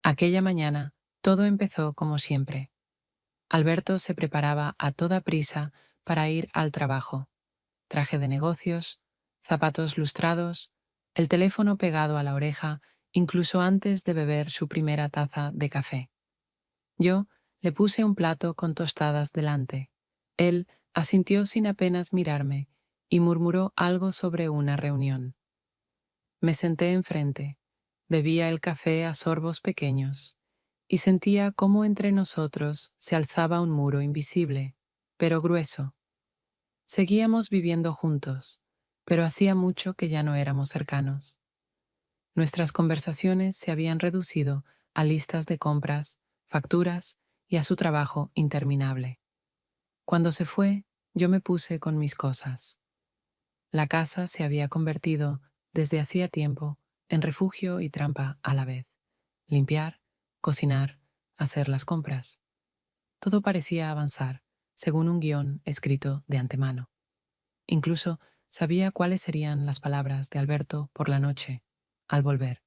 Aquella mañana, todo empezó como siempre. Alberto se preparaba a toda prisa para ir al trabajo. Traje de negocios, zapatos lustrados, el teléfono pegado a la oreja, incluso antes de beber su primera taza de café. Yo le puse un plato con tostadas delante. Él asintió sin apenas mirarme y murmuró algo sobre una reunión. Me senté enfrente, bebía el café a sorbos pequeños y sentía cómo entre nosotros se alzaba un muro invisible, pero grueso. Seguíamos viviendo juntos, pero hacía mucho que ya no éramos cercanos. Nuestras conversaciones se habían reducido a listas de compras, facturas y a su trabajo interminable. Cuando se fue, yo me puse con mis cosas. La casa se había convertido, desde hacía tiempo, en refugio y trampa a la vez. Limpiar, cocinar, hacer las compras. Todo parecía avanzar, según un guión escrito de antemano. Incluso sabía cuáles serían las palabras de Alberto por la noche, al volver.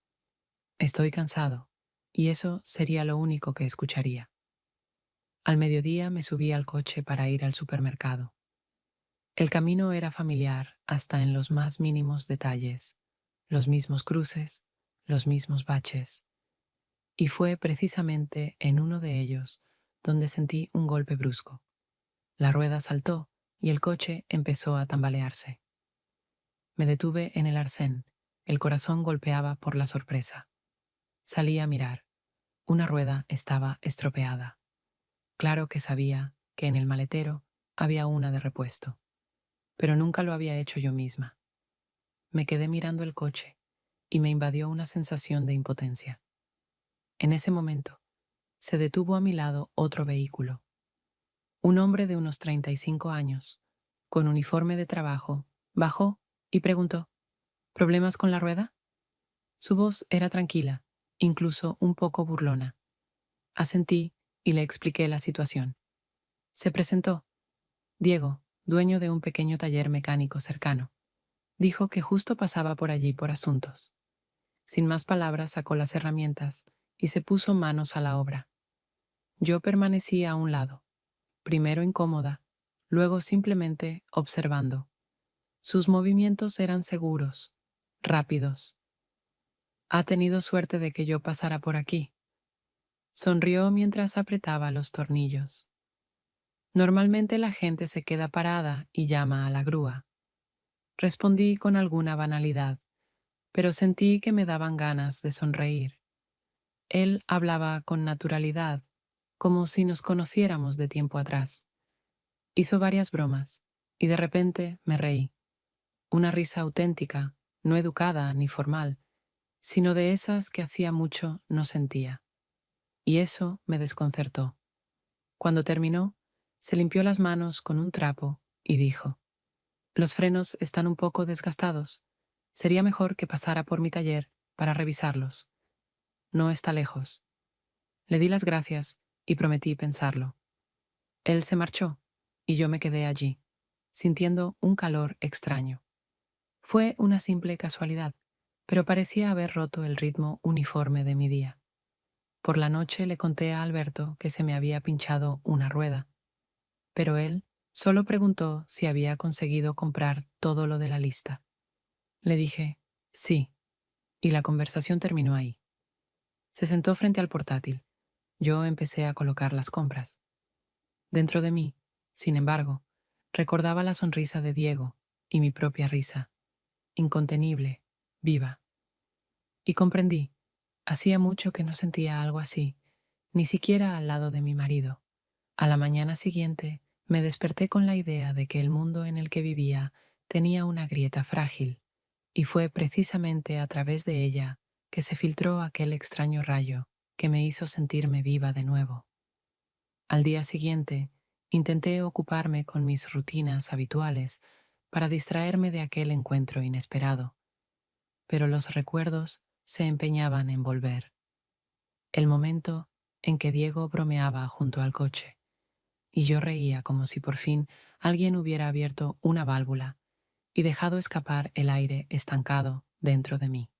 Estoy cansado, y eso sería lo único que escucharía. Al mediodía me subí al coche para ir al supermercado. El camino era familiar hasta en los más mínimos detalles, los mismos cruces, los mismos baches, y fue precisamente en uno de ellos donde sentí un golpe brusco. La rueda saltó y el coche empezó a tambalearse. Me detuve en el arcén, el corazón golpeaba por la sorpresa. Salí a mirar. Una rueda estaba estropeada. Claro que sabía que en el maletero había una de repuesto, pero nunca lo había hecho yo misma. Me quedé mirando el coche y me invadió una sensación de impotencia. En ese momento, se detuvo a mi lado otro vehículo. Un hombre de unos 35 años, con uniforme de trabajo, bajó y preguntó: ¿Problemas con la rueda? Su voz era tranquila, incluso un poco burlona. Asentí y le expliqué la situación. Se presentó: Diego, dueño de un pequeño taller mecánico cercano. Dijo que justo pasaba por allí por asuntos. Sin más palabras sacó las herramientas y se puso manos a la obra. Yo permanecí a un lado, primero incómoda, luego simplemente observando. Sus movimientos eran seguros, rápidos. Ha tenido suerte de que yo pasara por aquí. Sonrió mientras apretaba los tornillos. Normalmente la gente se queda parada y llama a la grúa. Respondí con alguna banalidad, pero sentí que me daban ganas de sonreír. Él hablaba con naturalidad, como si nos conociéramos de tiempo atrás. Hizo varias bromas, y de repente me reí. Una risa auténtica, no educada ni formal, sino de esas que hacía mucho no sentía. Y eso me desconcertó. Cuando terminó, se limpió las manos con un trapo y dijo: Los frenos están un poco desgastados. Sería mejor que pasara por mi taller para revisarlos. No está lejos. Le di las gracias y prometí pensarlo. Él se marchó y yo me quedé allí, sintiendo un calor extraño. Fue una simple casualidad, pero parecía haber roto el ritmo uniforme de mi día. Por la noche le conté a Alberto que se me había pinchado una rueda, pero él solo preguntó si había conseguido comprar todo lo de la lista. Le dije: sí, y la conversación terminó ahí. Se sentó frente al portátil. Yo empecé a colocar las compras. Dentro de mí, sin embargo, recordaba la sonrisa de Diego y mi propia risa, incontenible, viva. Y comprendí, hacía mucho que no sentía algo así, ni siquiera al lado de mi marido. A la mañana siguiente, me desperté con la idea de que el mundo en el que vivía tenía una grieta frágil, y fue precisamente a través de ella que se filtró aquel extraño rayo que me hizo sentirme viva de nuevo. Al día siguiente, intenté ocuparme con mis rutinas habituales para distraerme de aquel encuentro inesperado, pero los recuerdos se empeñaban en volver. El momento en que Diego bromeaba junto al coche, y yo reía como si por fin alguien hubiera abierto una válvula y dejado escapar el aire estancado dentro de mí.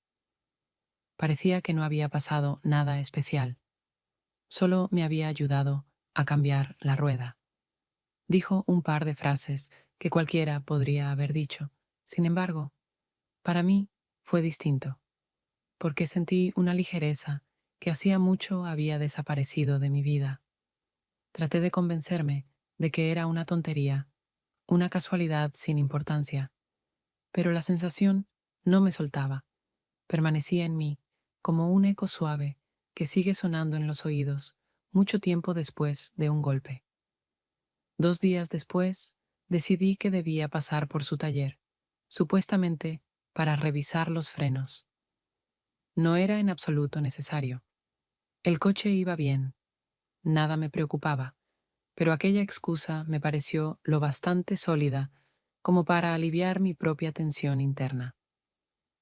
Parecía que no había pasado nada especial, solo me había ayudado a cambiar la rueda. Dijo un par de frases que cualquiera podría haber dicho. Sin embargo, para mí fue distinto, porque sentí una ligereza que hacía mucho había desaparecido de mi vida. Traté de convencerme de que era una tontería, una casualidad sin importancia, pero la sensación no me soltaba, permanecía en mí como un eco suave que sigue sonando en los oídos mucho tiempo después de un golpe. 2 días después, decidí que debía pasar por su taller, supuestamente para revisar los frenos. No era en absoluto necesario. El coche iba bien, nada me preocupaba, pero aquella excusa me pareció lo bastante sólida como para aliviar mi propia tensión interna.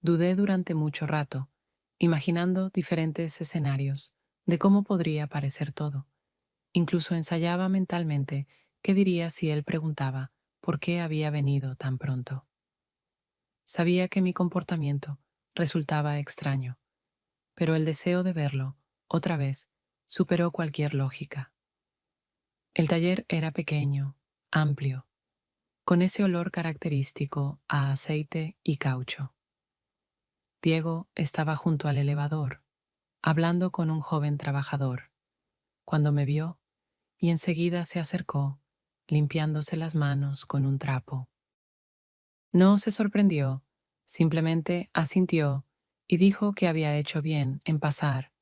Dudé durante mucho rato, imaginando diferentes escenarios de cómo podría parecer todo. Incluso ensayaba mentalmente qué diría si él preguntaba por qué había venido tan pronto. Sabía que mi comportamiento resultaba extraño, pero el deseo de verlo, otra vez, superó cualquier lógica. El taller era pequeño, amplio, con ese olor característico a aceite y caucho. Diego estaba junto al elevador, hablando con un joven trabajador, cuando me vio y enseguida se acercó, limpiándose las manos con un trapo. No se sorprendió, simplemente asintió y dijo que había hecho bien en pasar,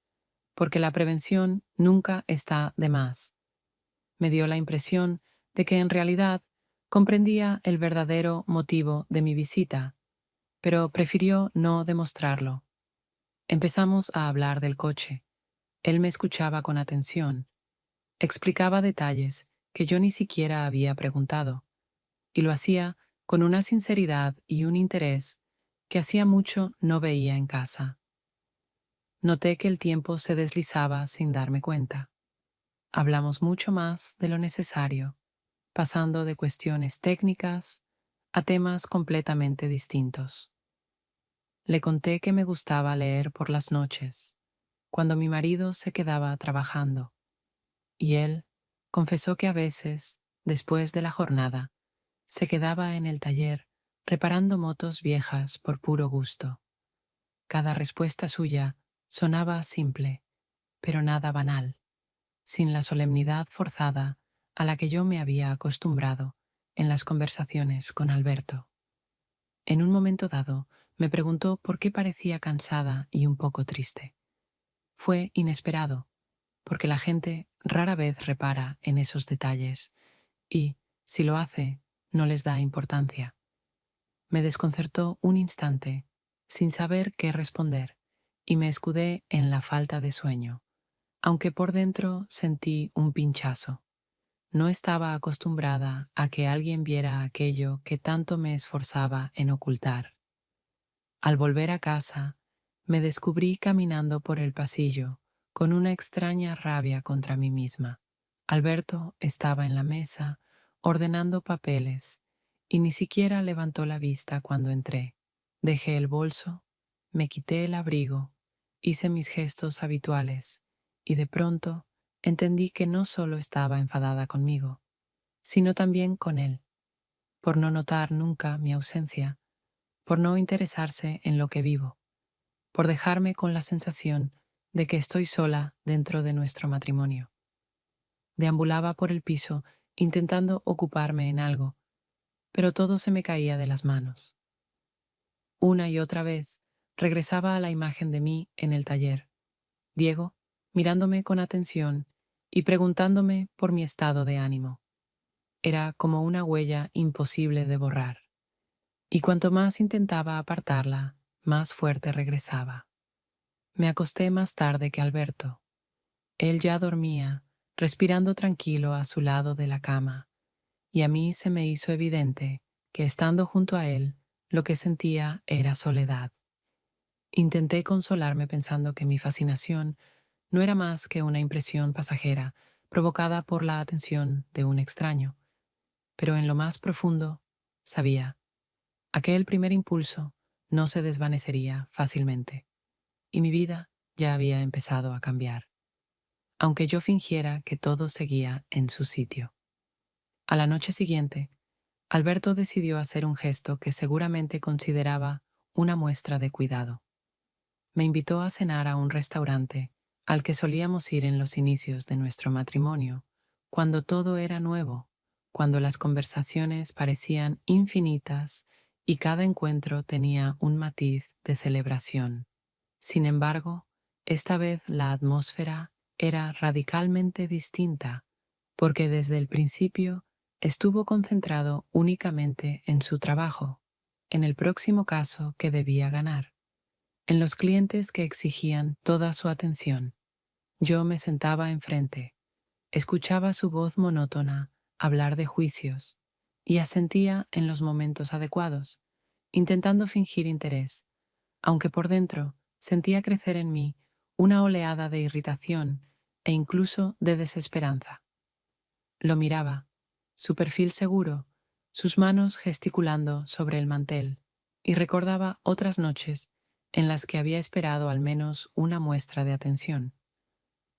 porque la prevención nunca está de más. Me dio la impresión de que en realidad comprendía el verdadero motivo de mi visita, pero prefirió no demostrarlo. Empezamos a hablar del coche. Él me escuchaba con atención, explicaba detalles que yo ni siquiera había preguntado, y lo hacía con una sinceridad y un interés que hacía mucho no veía en casa. Noté que el tiempo se deslizaba sin darme cuenta. Hablamos mucho más de lo necesario, pasando de cuestiones técnicas a temas completamente distintos. Le conté que me gustaba leer por las noches, cuando mi marido se quedaba trabajando, y él confesó que a veces, después de la jornada, se quedaba en el taller reparando motos viejas por puro gusto. Cada respuesta suya sonaba simple, pero nada banal, sin la solemnidad forzada a la que yo me había acostumbrado en las conversaciones con Alberto. En un momento dado, me preguntó por qué parecía cansada y un poco triste. Fue inesperado, porque la gente rara vez repara en esos detalles y, si lo hace, no les da importancia. Me desconcertó un instante, sin saber qué responder, y me escudé en la falta de sueño, aunque por dentro sentí un pinchazo. No estaba acostumbrada a que alguien viera aquello que tanto me esforzaba en ocultar. Al volver a casa, me descubrí caminando por el pasillo, con una extraña rabia contra mí misma. Alberto estaba en la mesa, ordenando papeles, y ni siquiera levantó la vista cuando entré. Dejé el bolso, me quité el abrigo, hice mis gestos habituales, y de pronto entendí que no solo estaba enfadada conmigo, sino también con él, por no notar nunca mi ausencia, por no interesarse en lo que vivo, por dejarme con la sensación de que estoy sola dentro de nuestro matrimonio. Deambulaba por el piso intentando ocuparme en algo, pero todo se me caía de las manos. Una y otra vez regresaba a la imagen de mí en el taller, Diego mirándome con atención y preguntándome por mi estado de ánimo. Era como una huella imposible de borrar, y cuanto más intentaba apartarla, más fuerte regresaba. Me acosté más tarde que Alberto. Él ya dormía, respirando tranquilo a su lado de la cama, y a mí se me hizo evidente que estando junto a él, lo que sentía era soledad. Intenté consolarme pensando que mi fascinación no era más que una impresión pasajera provocada por la atención de un extraño, pero en lo más profundo, sabía, aquel primer impulso no se desvanecería fácilmente. y mi vida ya había empezado a cambiar, aunque yo fingiera que todo seguía en su sitio. A la noche siguiente, Alberto decidió hacer un gesto que seguramente consideraba una muestra de cuidado. Me invitó a cenar a un restaurante al que solíamos ir en los inicios de nuestro matrimonio, cuando todo era nuevo, cuando las conversaciones parecían infinitas y cada encuentro tenía un matiz de celebración. Sin embargo, esta vez la atmósfera era radicalmente distinta, porque desde el principio estuvo concentrado únicamente en su trabajo, en el próximo caso que debía ganar, en los clientes que exigían toda su atención. Yo me sentaba enfrente, escuchaba su voz monótona hablar de juicios y asentía en los momentos adecuados, intentando fingir interés, aunque por dentro sentía crecer en mí una oleada de irritación e incluso de desesperanza. Lo miraba, su perfil seguro, sus manos gesticulando sobre el mantel, y recordaba otras noches en las que había esperado al menos una muestra de atención,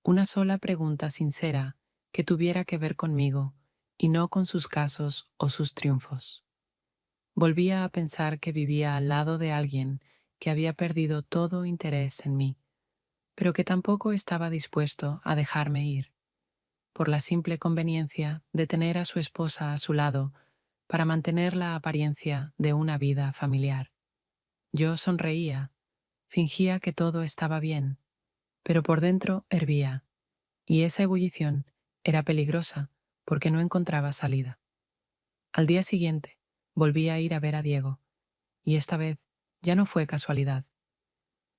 una sola pregunta sincera que tuviera que ver conmigo y no con sus casos o sus triunfos. Volvía a pensar que vivía al lado de alguien que había perdido todo interés en mí, pero que tampoco estaba dispuesto a dejarme ir, por la simple conveniencia de tener a su esposa a su lado para mantener la apariencia de una vida familiar. Yo sonreía, fingía que todo estaba bien, pero por dentro hervía, y esa ebullición era peligrosa porque no encontraba salida. Al día siguiente, volví a ir a ver a Diego, y esta vez ya no fue casualidad.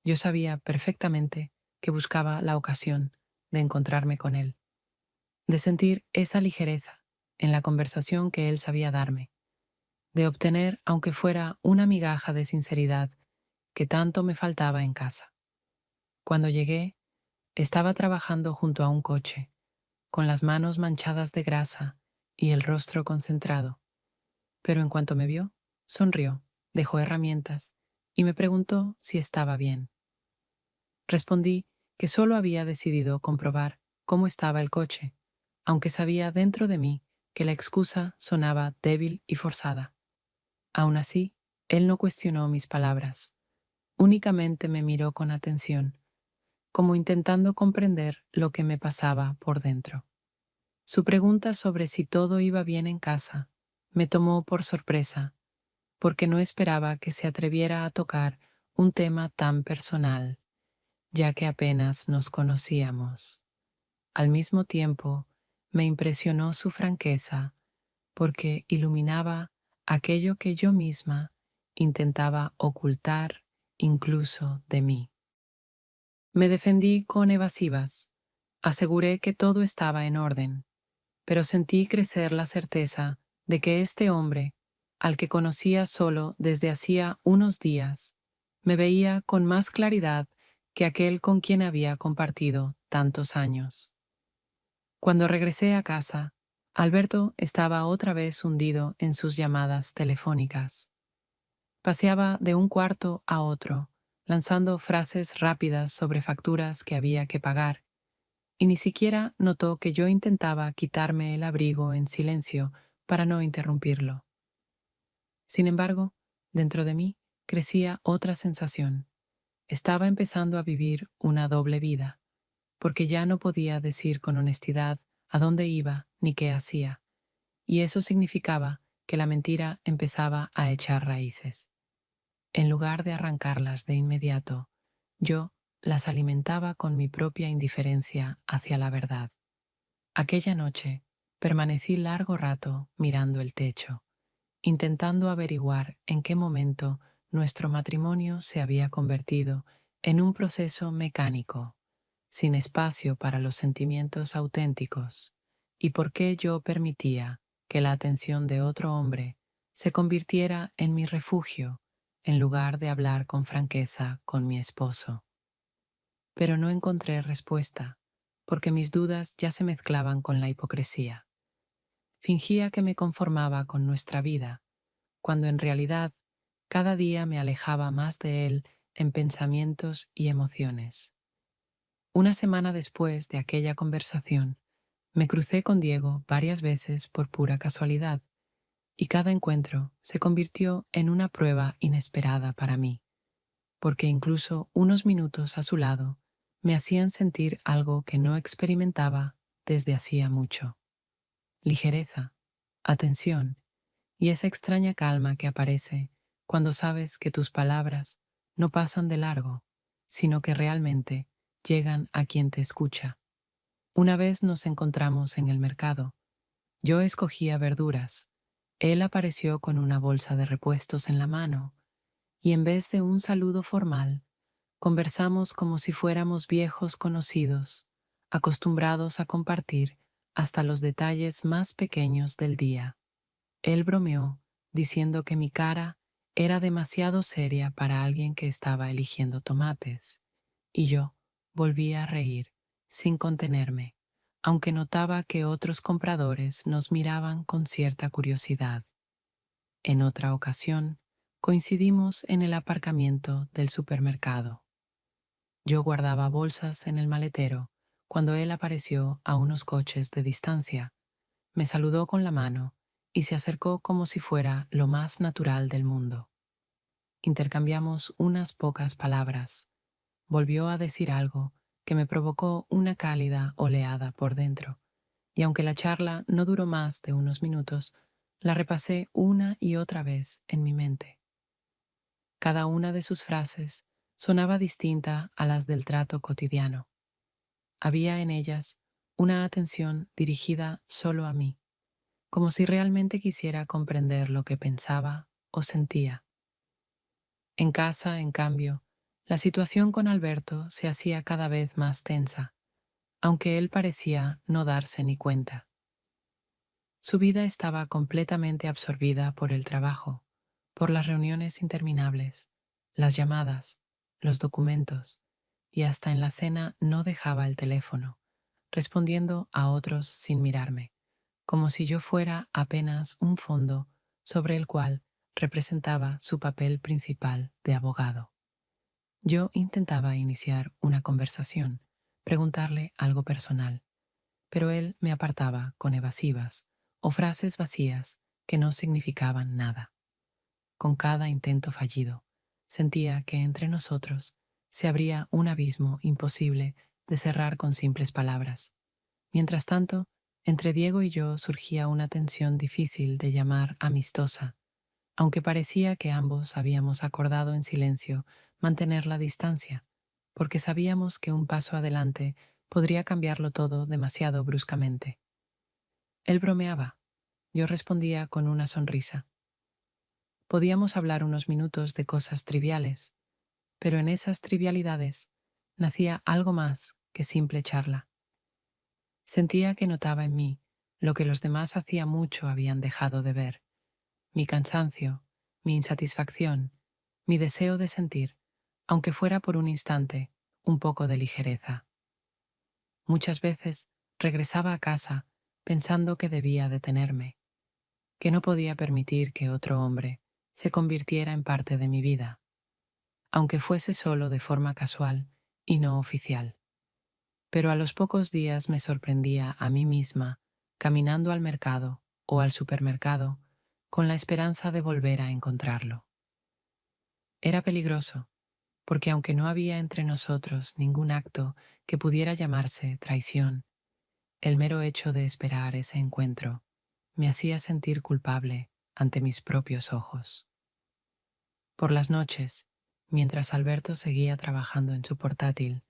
Yo sabía perfectamente que buscaba la ocasión de encontrarme con él, de sentir esa ligereza en la conversación que él sabía darme, de obtener, aunque fuera una migaja de sinceridad que tanto me faltaba en casa. Cuando llegué, estaba trabajando junto a un coche, con las manos manchadas de grasa y el rostro concentrado, pero en cuanto me vio, sonrió, dejó herramientas y me preguntó si estaba bien. Respondí que solo había decidido comprobar cómo estaba el coche, aunque sabía dentro de mí que la excusa sonaba débil y forzada. Aún así, él no cuestionó mis palabras, únicamente me miró con atención, como intentando comprender lo que me pasaba por dentro. Su pregunta sobre si todo iba bien en casa me tomó por sorpresa, porque no esperaba que se atreviera a tocar un tema tan personal, ya que apenas nos conocíamos. Al mismo tiempo, me impresionó su franqueza, porque iluminaba aquello que yo misma intentaba ocultar incluso de mí. Me defendí con evasivas, aseguré que todo estaba en orden, pero sentí crecer la certeza de que este hombre, al que conocía solo desde hacía unos días, me veía con más claridad que aquel con quien había compartido tantos años. Cuando regresé a casa, Alberto estaba otra vez hundido en sus llamadas telefónicas. Paseaba de un cuarto a otro, lanzando frases rápidas sobre facturas que había que pagar, y ni siquiera notó que yo intentaba quitarme el abrigo en silencio para no interrumpirlo. Sin embargo, dentro de mí crecía otra sensación. Estaba empezando a vivir una doble vida, porque ya no podía decir con honestidad a dónde iba ni qué hacía, y eso significaba que la mentira empezaba a echar raíces. En lugar de arrancarlas de inmediato, yo las alimentaba con mi propia indiferencia hacia la verdad. Aquella noche permanecí largo rato mirando el techo, intentando averiguar en qué momento nuestro matrimonio se había convertido en un proceso mecánico, sin espacio para los sentimientos auténticos, y por qué yo permitía que la atención de otro hombre se convirtiera en mi refugio en lugar de hablar con franqueza con mi esposo. Pero no encontré respuesta, porque mis dudas ya se mezclaban con la hipocresía. Fingía que me conformaba con nuestra vida, cuando en realidad cada día me alejaba más de él en pensamientos y emociones. Una semana después de aquella conversación, me crucé con Diego varias veces por pura casualidad, y cada encuentro se convirtió en una prueba inesperada para mí, porque incluso unos minutos a su lado me hacían sentir algo que no experimentaba desde hacía mucho: ligereza, atención y esa extraña calma que aparece cuando sabes que tus palabras no pasan de largo, sino que realmente llegan a quien te escucha. Una vez nos encontramos en el mercado. Yo escogía verduras. Él apareció con una bolsa de repuestos en la mano, y en vez de un saludo formal, conversamos como si fuéramos viejos conocidos, acostumbrados a compartir hasta los detalles más pequeños del día. Él bromeó, diciendo que mi cara era demasiado seria para alguien que estaba eligiendo tomates, y yo volví a reír, sin contenerme, aunque notaba que otros compradores nos miraban con cierta curiosidad. En otra ocasión, coincidimos en el aparcamiento del supermercado. Yo guardaba bolsas en el maletero cuando él apareció a unos coches de distancia. Me saludó con la mano y se acercó como si fuera lo más natural del mundo. Intercambiamos unas pocas palabras. Volvió a decir algo que me provocó una cálida oleada por dentro, y aunque la charla no duró más de unos minutos, la repasé una y otra vez en mi mente. Cada una de sus frases sonaba distinta a las del trato cotidiano. Había en ellas una atención dirigida solo a mí, como si realmente quisiera comprender lo que pensaba o sentía. En casa, en cambio, la situación con Alberto se hacía cada vez más tensa, aunque él parecía no darse ni cuenta. Su vida estaba completamente absorbida por el trabajo, por las reuniones interminables, las llamadas, los documentos, y hasta en la cena no dejaba el teléfono, respondiendo a otros sin mirarme, como si yo fuera apenas un fondo sobre el cual representaba su papel principal de abogado. Yo intentaba iniciar una conversación, preguntarle algo personal, pero él me apartaba con evasivas o frases vacías que no significaban nada. Con cada intento fallido, sentía que entre nosotros se abría un abismo imposible de cerrar con simples palabras. Mientras tanto, entre Diego y yo surgía una tensión difícil de llamar amistosa, aunque parecía que ambos habíamos acordado en silencio mantener la distancia, porque sabíamos que un paso adelante podría cambiarlo todo demasiado bruscamente. Él bromeaba, yo respondía con una sonrisa. Podíamos hablar unos minutos de cosas triviales, pero en esas trivialidades nacía algo más que simple charla. Sentía que notaba en mí lo que los demás hacía mucho habían dejado de ver: mi cansancio, mi insatisfacción, mi deseo de sentir, aunque fuera por un instante, un poco de ligereza. Muchas veces regresaba a casa pensando que debía detenerme, que no podía permitir que otro hombre se convirtiera en parte de mi vida, aunque fuese solo de forma casual y no oficial. Pero a los pocos días me sorprendía a mí misma caminando al mercado o al supermercado con la esperanza de volver a encontrarlo. Era peligroso, porque aunque no había entre nosotros ningún acto que pudiera llamarse traición, el mero hecho de esperar ese encuentro me hacía sentir culpable ante mis propios ojos. Por las noches, mientras Alberto seguía trabajando en su portátil,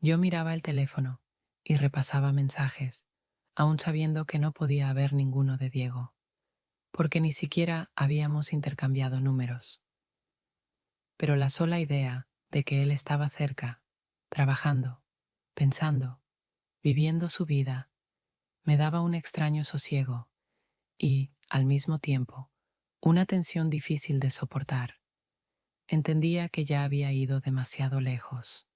yo miraba el teléfono y repasaba mensajes, aún sabiendo que no podía haber ninguno de Diego, porque ni siquiera habíamos intercambiado números. Pero la sola idea de que él estaba cerca, trabajando, pensando, viviendo su vida, me daba un extraño sosiego y, al mismo tiempo, una tensión difícil de soportar. Entendía que ya había ido demasiado lejos.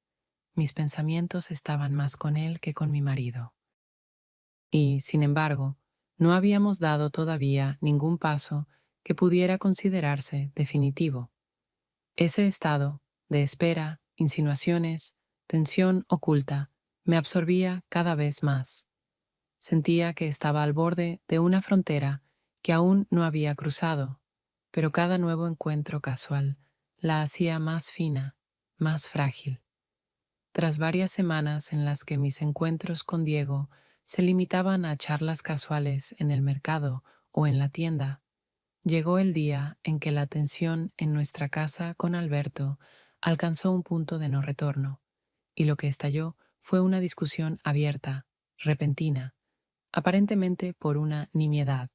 Mis pensamientos estaban más con él que con mi marido. Y, sin embargo, no habíamos dado todavía ningún paso que pudiera considerarse definitivo. Ese estado de espera, insinuaciones, tensión oculta, me absorbía cada vez más. Sentía que estaba al borde de una frontera que aún no había cruzado, pero cada nuevo encuentro casual la hacía más fina, más frágil. Tras varias semanas en las que mis encuentros con Diego se limitaban a charlas casuales en el mercado o en la tienda, llegó el día en que la tensión en nuestra casa con Alberto alcanzó un punto de no retorno, y lo que estalló fue una discusión abierta, repentina, aparentemente por una nimiedad,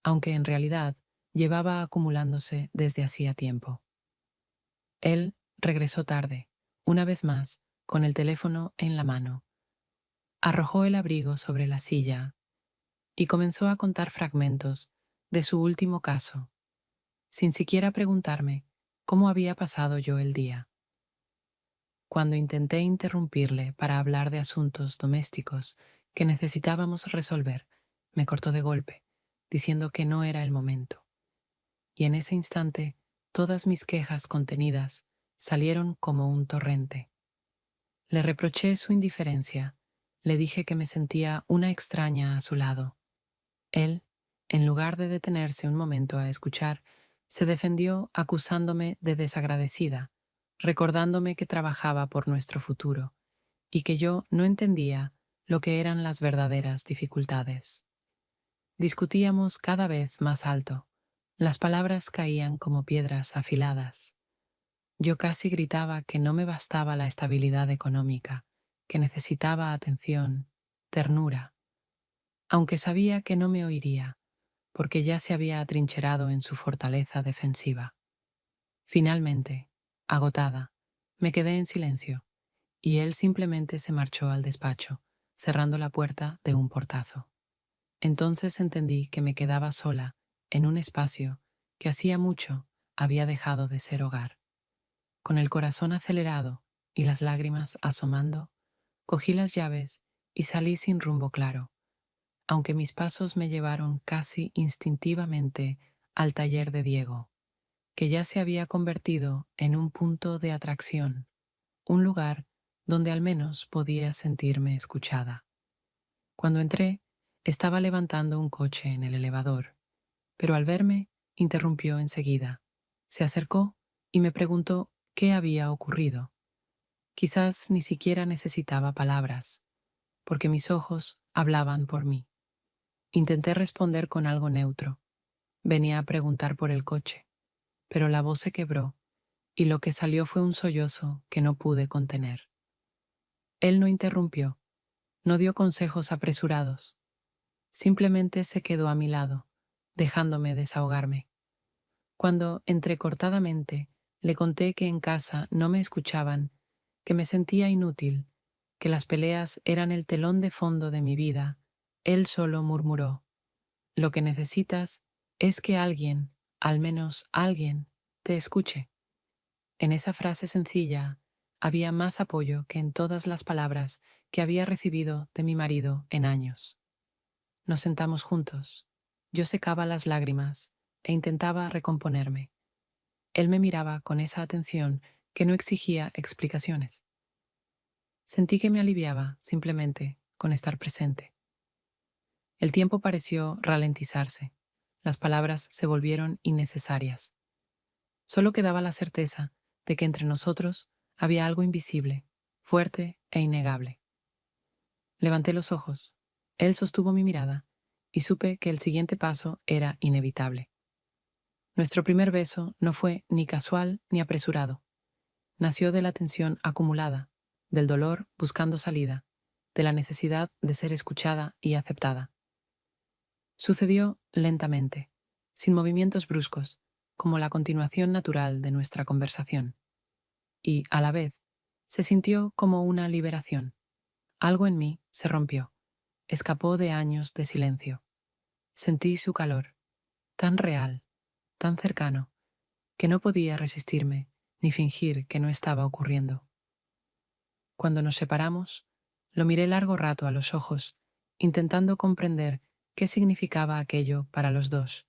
aunque en realidad llevaba acumulándose desde hacía tiempo. Él regresó tarde, una vez más, con el teléfono en la mano. Arrojó el abrigo sobre la silla y comenzó a contar fragmentos de su último caso, sin siquiera preguntarme cómo había pasado yo el día. Cuando intenté interrumpirle para hablar de asuntos domésticos que necesitábamos resolver, me cortó de golpe, diciendo que no era el momento. Y en ese instante, todas mis quejas contenidas salieron como un torrente. Le reproché su indiferencia, le dije que me sentía una extraña a su lado. Él, en lugar de detenerse un momento a escuchar, se defendió acusándome de desagradecida, recordándome que trabajaba por nuestro futuro y que yo no entendía lo que eran las verdaderas dificultades. Discutíamos cada vez más alto. Las palabras caían como piedras afiladas. Yo casi gritaba que no me bastaba la estabilidad económica, que necesitaba atención, ternura, aunque sabía que no me oiría, porque ya se había atrincherado en su fortaleza defensiva. Finalmente, agotada, me quedé en silencio, y él simplemente se marchó al despacho, cerrando la puerta de un portazo. Entonces entendí que me quedaba sola en un espacio que hacía mucho había dejado de ser hogar. Con el corazón acelerado y las lágrimas asomando, cogí las llaves y salí sin rumbo claro, aunque mis pasos me llevaron casi instintivamente al taller de Diego, que ya se había convertido en un punto de atracción, un lugar donde al menos podía sentirme escuchada. Cuando entré, estaba levantando un coche en el elevador, pero al verme, interrumpió enseguida. Se acercó y me preguntó qué había ocurrido. Quizás ni siquiera necesitaba palabras, porque mis ojos hablaban por mí. Intenté responder con algo neutro. Venía a preguntar por el coche, pero la voz se quebró y lo que salió fue un sollozo que no pude contener. Él no interrumpió, no dio consejos apresurados. Simplemente se quedó a mi lado, dejándome desahogarme. Cuando, entrecortadamente, le conté que en casa no me escuchaban, que me sentía inútil, que las peleas eran el telón de fondo de mi vida, él solo murmuró: "Lo que necesitas es que alguien, al menos alguien, te escuche". En esa frase sencilla había más apoyo que en todas las palabras que había recibido de mi marido en años. Nos sentamos juntos. Yo secaba las lágrimas e intentaba recomponerme. Él me miraba con esa atención que no exigía explicaciones. Sentí que me aliviaba simplemente con estar presente. El tiempo pareció ralentizarse. Las palabras se volvieron innecesarias. Solo quedaba la certeza de que entre nosotros había algo invisible, fuerte e innegable. Levanté los ojos. Él sostuvo mi mirada y supe que el siguiente paso era inevitable. Nuestro primer beso no fue ni casual ni apresurado. Nació de la tensión acumulada, del dolor buscando salida, de la necesidad de ser escuchada y aceptada. Sucedió lentamente, sin movimientos bruscos, como la continuación natural de nuestra conversación. Y, a la vez, se sintió como una liberación. Algo en mí se rompió, escapó de años de silencio. Sentí su calor, tan real, tan cercano, que no podía resistirme ni fingir que no estaba ocurriendo. Cuando nos separamos, lo miré largo rato a los ojos, intentando comprender qué significaba aquello para los dos.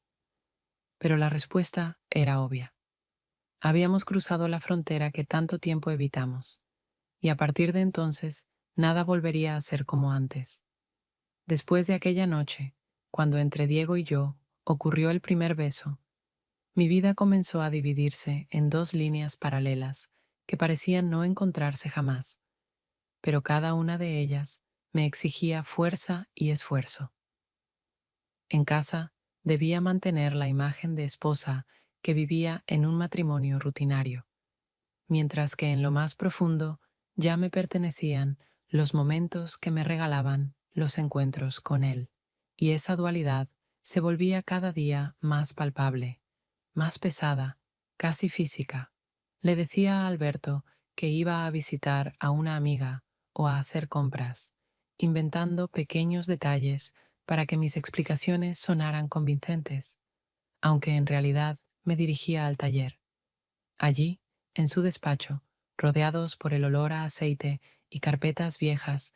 Pero la respuesta era obvia. Habíamos cruzado la frontera que tanto tiempo evitamos, y a partir de entonces nada volvería a ser como antes. Después de aquella noche, cuando entre Diego y yo ocurrió el primer beso, mi vida comenzó a dividirse en dos líneas paralelas que parecían no encontrarse jamás, pero cada una de ellas me exigía fuerza y esfuerzo. En casa debía mantener la imagen de esposa que vivía en un matrimonio rutinario, mientras que en lo más profundo ya me pertenecían los momentos que me regalaban los encuentros con él, y esa dualidad se volvía cada día más palpable, más pesada, casi física. Le decía a Alberto que iba a visitar a una amiga o a hacer compras, inventando pequeños detalles para que mis explicaciones sonaran convincentes, aunque en realidad me dirigía al taller. Allí, en su despacho, rodeados por el olor a aceite y carpetas viejas,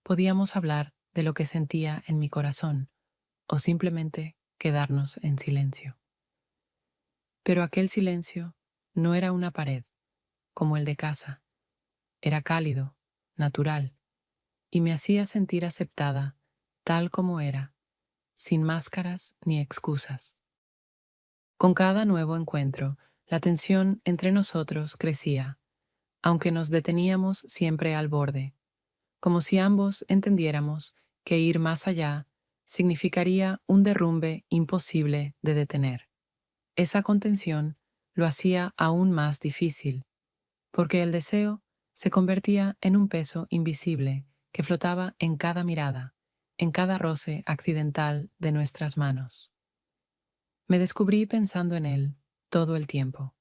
podíamos hablar de lo que sentía en mi corazón o simplemente quedarnos en silencio. Pero aquel silencio no era una pared, como el de casa. Era cálido, natural, y me hacía sentir aceptada tal como era, sin máscaras ni excusas. Con cada nuevo encuentro, la tensión entre nosotros crecía, aunque nos deteníamos siempre al borde, como si ambos entendiéramos que ir más allá significaría un derrumbe imposible de detener. Esa contención lo hacía aún más difícil, porque el deseo se convertía en un peso invisible que flotaba en cada mirada, en cada roce accidental de nuestras manos. Me descubrí pensando en él todo el tiempo.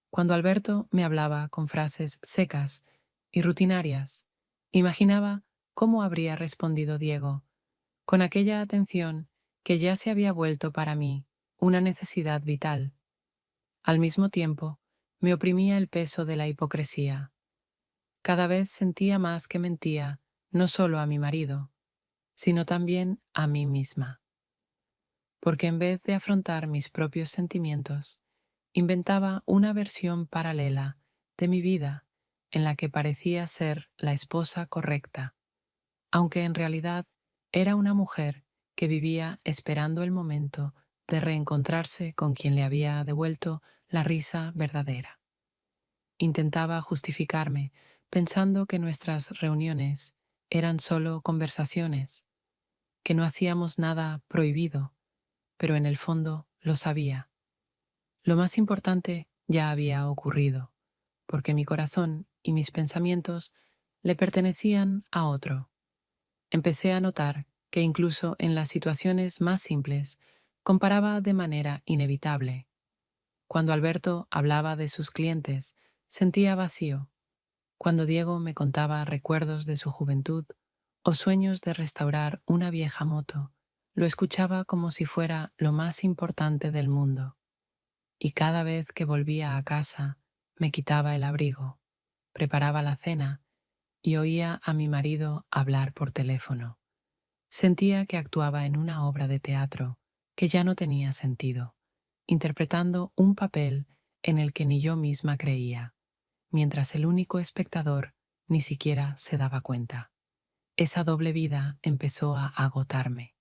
Cuando Alberto me hablaba con frases secas y rutinarias, imaginaba cómo habría respondido Diego, con aquella atención que ya se había vuelto para mí una necesidad vital. Al mismo tiempo, me oprimía el peso de la hipocresía. Cada vez sentía más que mentía, no solo a mi marido, sino también a mí misma. Porque en vez de afrontar mis propios sentimientos, inventaba una versión paralela de mi vida en la que parecía ser la esposa correcta, aunque en realidad era una mujer que vivía esperando el momento de reencontrarse con quien le había devuelto la risa verdadera. Intentaba justificarme, pensando que nuestras reuniones eran solo conversaciones, que no hacíamos nada prohibido, pero en el fondo lo sabía. Lo más importante ya había ocurrido, porque mi corazón y mis pensamientos le pertenecían a otro. Empecé a notar que incluso en las situaciones más simples comparaba de manera inevitable. Cuando Alberto hablaba de sus clientes, sentía vacío. Cuando Diego me contaba recuerdos de su juventud o sueños de restaurar una vieja moto, lo escuchaba como si fuera lo más importante del mundo. Y cada vez que volvía a casa, me quitaba el abrigo, preparaba la cena y oía a mi marido hablar por teléfono. Sentía que actuaba en una obra de teatro que ya no tenía sentido, interpretando un papel en el que ni yo misma creía, mientras el único espectador ni siquiera se daba cuenta. Esa doble vida empezó a agotarme.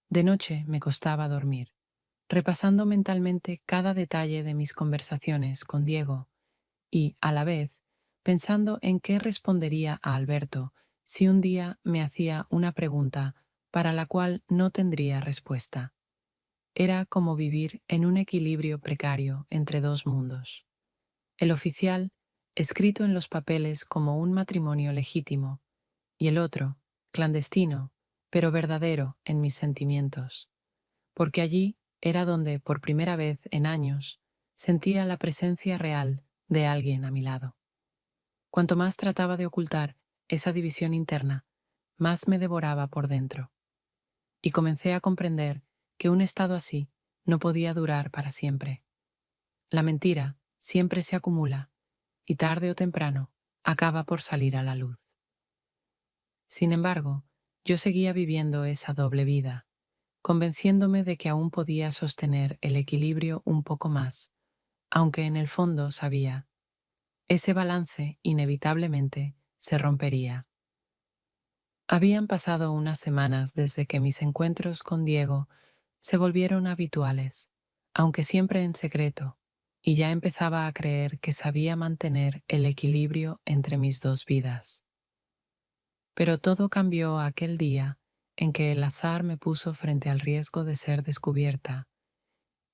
De noche me costaba dormir, repasando mentalmente cada detalle de mis conversaciones con Diego y, a la vez, pensando en qué respondería a Alberto si un día me hacía una pregunta para la cual no tendría respuesta. Era como vivir en un equilibrio precario entre dos mundos. El oficial, escrito en los papeles como un matrimonio legítimo, y el otro, clandestino, pero verdadero en mis sentimientos, porque allí era donde, por primera vez en años, sentía la presencia real de alguien a mi lado. Cuanto más trataba de ocultar esa división interna, más me devoraba por dentro, y comencé a comprender que un estado así no podía durar para siempre. La mentira siempre se acumula y tarde o temprano acaba por salir a la luz. Sin embargo, yo seguía viviendo esa doble vida, convenciéndome de que aún podía sostener el equilibrio un poco más, aunque en el fondo sabía, ese balance inevitablemente se rompería. Habían pasado unas semanas desde que mis encuentros con Diego se volvieron habituales, aunque siempre en secreto, y ya empezaba a creer que sabía mantener el equilibrio entre mis dos vidas. Pero todo cambió aquel día en que el azar me puso frente al riesgo de ser descubierta,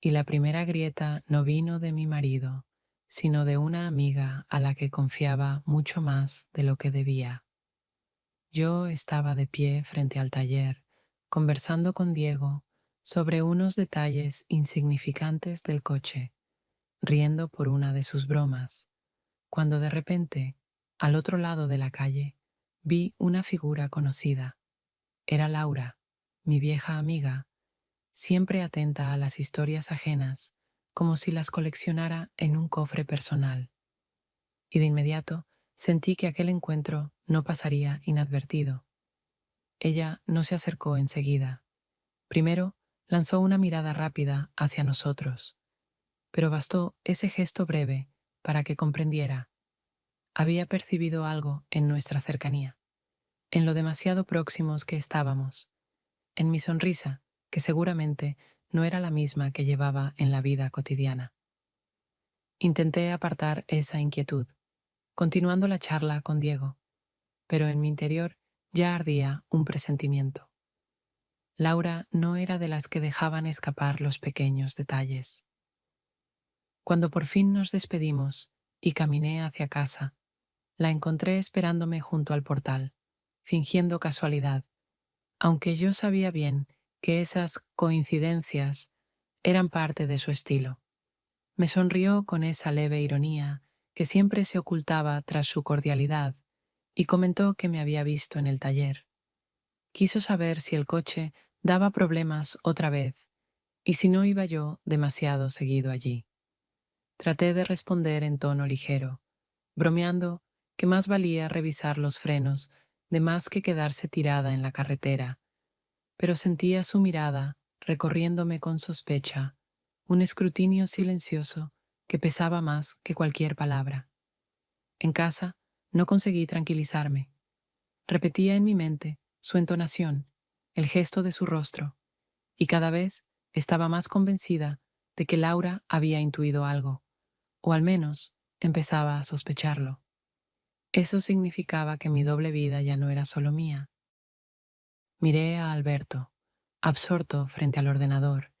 y la primera grieta no vino de mi marido, sino de una amiga a la que confiaba mucho más de lo que debía. Yo estaba de pie frente al taller, conversando con Diego sobre unos detalles insignificantes del coche, riendo por una de sus bromas, cuando de repente, al otro lado de la calle, vi una figura conocida. Era Laura, mi vieja amiga, siempre atenta a las historias ajenas, como si las coleccionara en un cofre personal. Y de inmediato sentí que aquel encuentro no pasaría inadvertido. Ella no se acercó enseguida. Primero lanzó una mirada rápida hacia nosotros, pero bastó ese gesto breve para que comprendiera. Había percibido algo en nuestra cercanía, en lo demasiado próximos que estábamos, en mi sonrisa, que seguramente no era la misma que llevaba en la vida cotidiana. Intenté apartar esa inquietud, continuando la charla con Diego, pero en mi interior ya ardía un presentimiento. Laura no era de las que dejaban escapar los pequeños detalles. Cuando por fin nos despedimos y caminé hacia casa, la encontré esperándome junto al portal, fingiendo casualidad, aunque yo sabía bien que esas coincidencias eran parte de su estilo. Me sonrió con esa leve ironía que siempre se ocultaba tras su cordialidad y comentó que me había visto en el taller. Quiso saber si el coche daba problemas otra vez y si no iba yo demasiado seguido allí. Traté de responder en tono ligero, bromeando que más valía revisar los frenos de más que quedarse tirada en la carretera, pero sentía su mirada recorriéndome con sospecha, un escrutinio silencioso que pesaba más que cualquier palabra. En casa no conseguí tranquilizarme. Repetía en mi mente su entonación, el gesto de su rostro, y cada vez estaba más convencida de que Laura había intuido algo, o al menos empezaba a sospecharlo. Eso significaba que mi doble vida ya no era solo mía. Miré a Alberto, absorto frente al ordenador,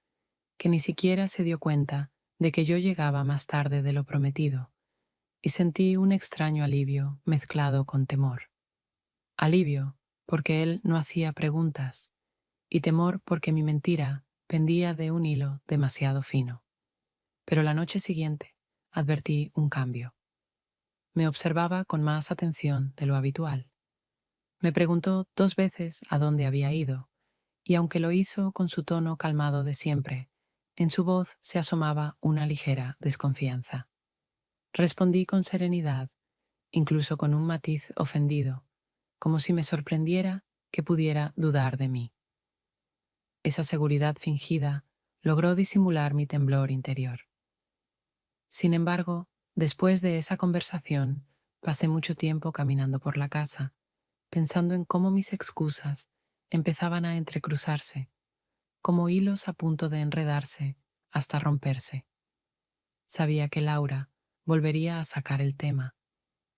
que ni siquiera se dio cuenta de que yo llegaba más tarde de lo prometido, y sentí un extraño alivio mezclado con temor. Alivio porque él no hacía preguntas, y temor porque mi mentira pendía de un hilo demasiado fino. Pero la noche siguiente advertí un cambio. Me observaba con más atención de lo habitual. Me preguntó 2 veces a dónde había ido, y aunque lo hizo con su tono calmado de siempre, en su voz se asomaba una ligera desconfianza. Respondí con serenidad, incluso con un matiz ofendido, como si me sorprendiera que pudiera dudar de mí. Esa seguridad fingida logró disimular mi temblor interior. Sin embargo, después de esa conversación, pasé mucho tiempo caminando por la casa, pensando en cómo mis excusas empezaban a entrecruzarse, como hilos a punto de enredarse hasta romperse. Sabía que Laura volvería a sacar el tema,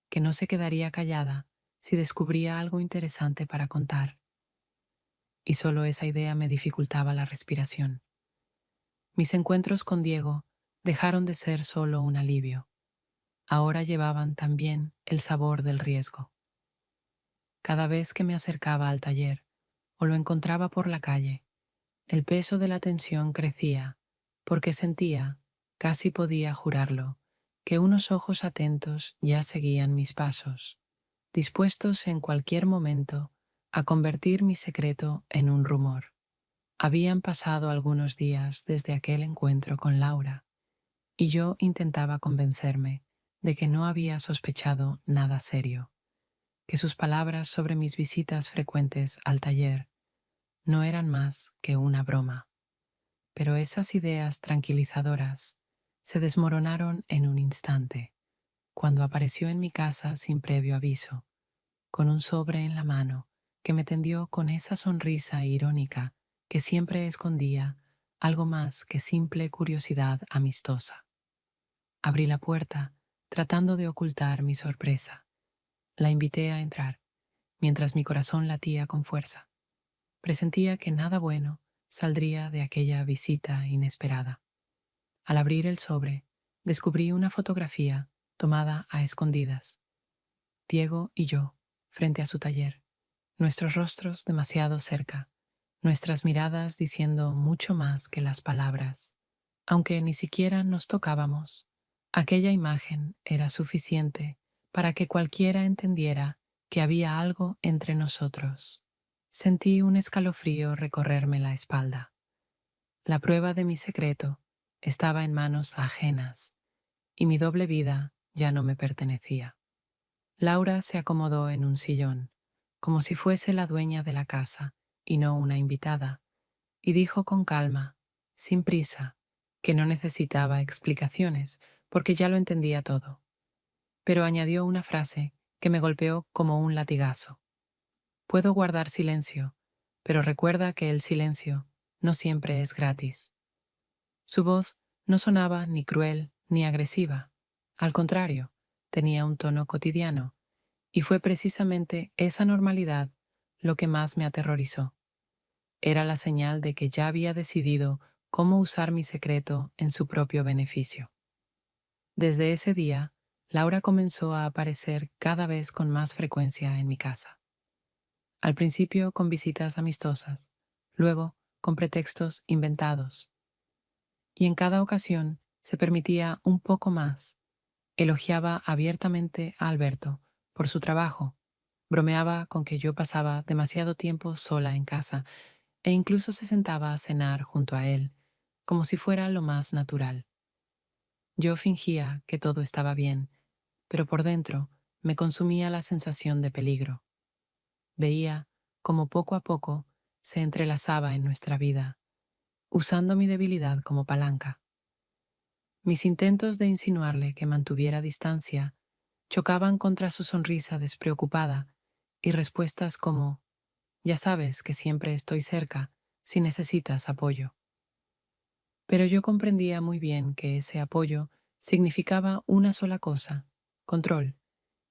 que no se quedaría callada si descubría algo interesante para contar, y solo esa idea me dificultaba la respiración. Mis encuentros con Diego dejaron de ser solo un alivio. Ahora llevaban también el sabor del riesgo. Cada vez que me acercaba al taller o lo encontraba por la calle, el peso de la tensión crecía, porque sentía, casi podía jurarlo, que unos ojos atentos ya seguían mis pasos, dispuestos en cualquier momento a convertir mi secreto en un rumor. Habían pasado algunos días desde aquel encuentro con Laura, y yo intentaba convencerme de que no había sospechado nada serio, que sus palabras sobre mis visitas frecuentes al taller no eran más que una broma. Pero esas ideas tranquilizadoras se desmoronaron en un instante, cuando apareció en mi casa sin previo aviso, con un sobre en la mano que me tendió con esa sonrisa irónica que siempre escondía algo más que simple curiosidad amistosa. Abrí la puerta, tratando de ocultar mi sorpresa. La invité a entrar, mientras mi corazón latía con fuerza. Presentía que nada bueno saldría de aquella visita inesperada. Al abrir el sobre, descubrí una fotografía tomada a escondidas. Diego y yo, frente a su taller, nuestros rostros demasiado cerca, nuestras miradas diciendo mucho más que las palabras. Aunque ni siquiera nos tocábamos, aquella imagen era suficiente para que cualquiera entendiera que había algo entre nosotros. Sentí un escalofrío recorrerme la espalda. La prueba de mi secreto estaba en manos ajenas y mi doble vida ya no me pertenecía. Laura se acomodó en un sillón, como si fuese la dueña de la casa y no una invitada, y dijo con calma, sin prisa, que no necesitaba explicaciones porque ya lo entendía todo. Pero añadió una frase que me golpeó como un latigazo. Puedo guardar silencio, pero recuerda que el silencio no siempre es gratis. Su voz no sonaba ni cruel ni agresiva. Al contrario, tenía un tono cotidiano, y fue precisamente esa normalidad lo que más me aterrorizó. Era la señal de que ya había decidido cómo usar mi secreto en su propio beneficio. Desde ese día, Laura comenzó a aparecer cada vez con más frecuencia en mi casa. Al principio con visitas amistosas, luego con pretextos inventados. Y en cada ocasión se permitía un poco más. Elogiaba abiertamente a Alberto por su trabajo, bromeaba con que yo pasaba demasiado tiempo sola en casa e incluso se sentaba a cenar junto a él, como si fuera lo más natural. Yo fingía que todo estaba bien, pero por dentro me consumía la sensación de peligro. Veía cómo poco a poco se entrelazaba en nuestra vida, usando mi debilidad como palanca. Mis intentos de insinuarle que mantuviera distancia chocaban contra su sonrisa despreocupada y respuestas como, ya sabes que siempre estoy cerca si necesitas apoyo. Pero yo comprendía muy bien que ese apoyo significaba una sola cosa, control,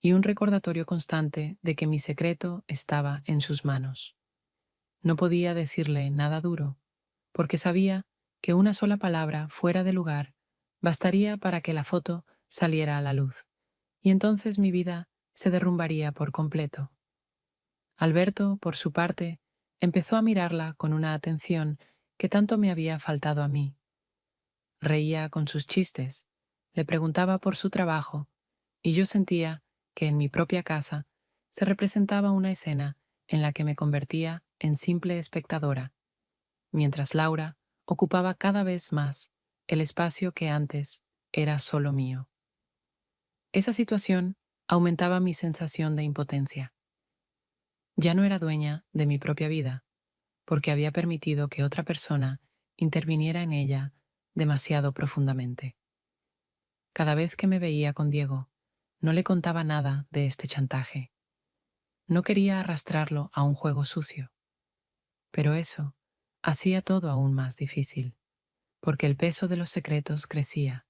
y un recordatorio constante de que mi secreto estaba en sus manos. No podía decirle nada duro, porque sabía que una sola palabra fuera de lugar bastaría para que la foto saliera a la luz, y entonces mi vida se derrumbaría por completo. Alberto, por su parte, empezó a mirarla con una atención que tanto me había faltado a mí. Reía con sus chistes, le preguntaba por su trabajo, y yo sentía que en mi propia casa se representaba una escena en la que me convertía en simple espectadora, mientras Laura ocupaba cada vez más el espacio que antes era solo mío. Esa situación aumentaba mi sensación de impotencia. Ya no era dueña de mi propia vida, porque había permitido que otra persona interviniera en ella demasiado profundamente. Cada vez que me veía con Diego, no le contaba nada de este chantaje. No quería arrastrarlo a un juego sucio, pero eso hacía todo aún más difícil, porque el peso de los secretos crecía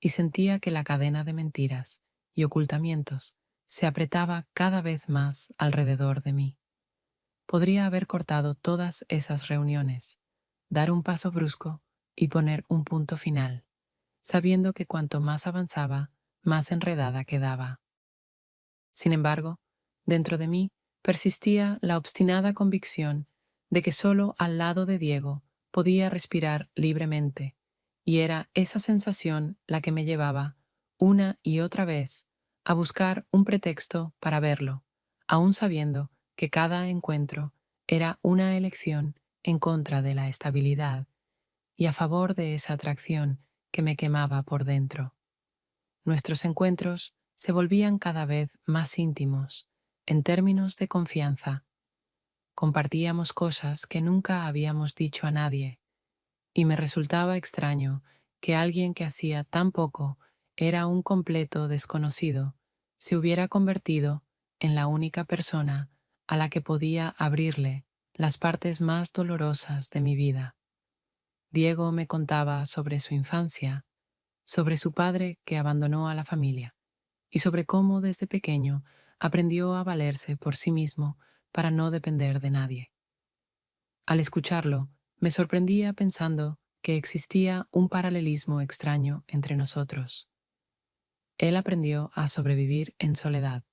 y sentía que la cadena de mentiras y ocultamientos se apretaba cada vez más alrededor de mí. Podría haber cortado todas esas reuniones, dar un paso brusco y poner un punto final, sabiendo que cuanto más avanzaba, más enredada quedaba. Sin embargo, dentro de mí persistía la obstinada convicción de que solo al lado de Diego podía respirar libremente, y era esa sensación la que me llevaba, una y otra vez, a buscar un pretexto para verlo, aun sabiendo que cada encuentro era una elección en contra de la estabilidad y a favor de esa atracción que me quemaba por dentro. Nuestros encuentros se volvían cada vez más íntimos, en términos de confianza. Compartíamos cosas que nunca habíamos dicho a nadie, y me resultaba extraño que alguien que hacía tan poco era un completo desconocido se hubiera convertido en la única persona a la que podía abrirle las partes más dolorosas de mi vida. Diego me contaba sobre su infancia, sobre su padre que abandonó a la familia y sobre cómo desde pequeño aprendió a valerse por sí mismo para no depender de nadie. Al escucharlo, me sorprendía pensando que existía un paralelismo extraño entre nosotros. Él aprendió a sobrevivir en soledad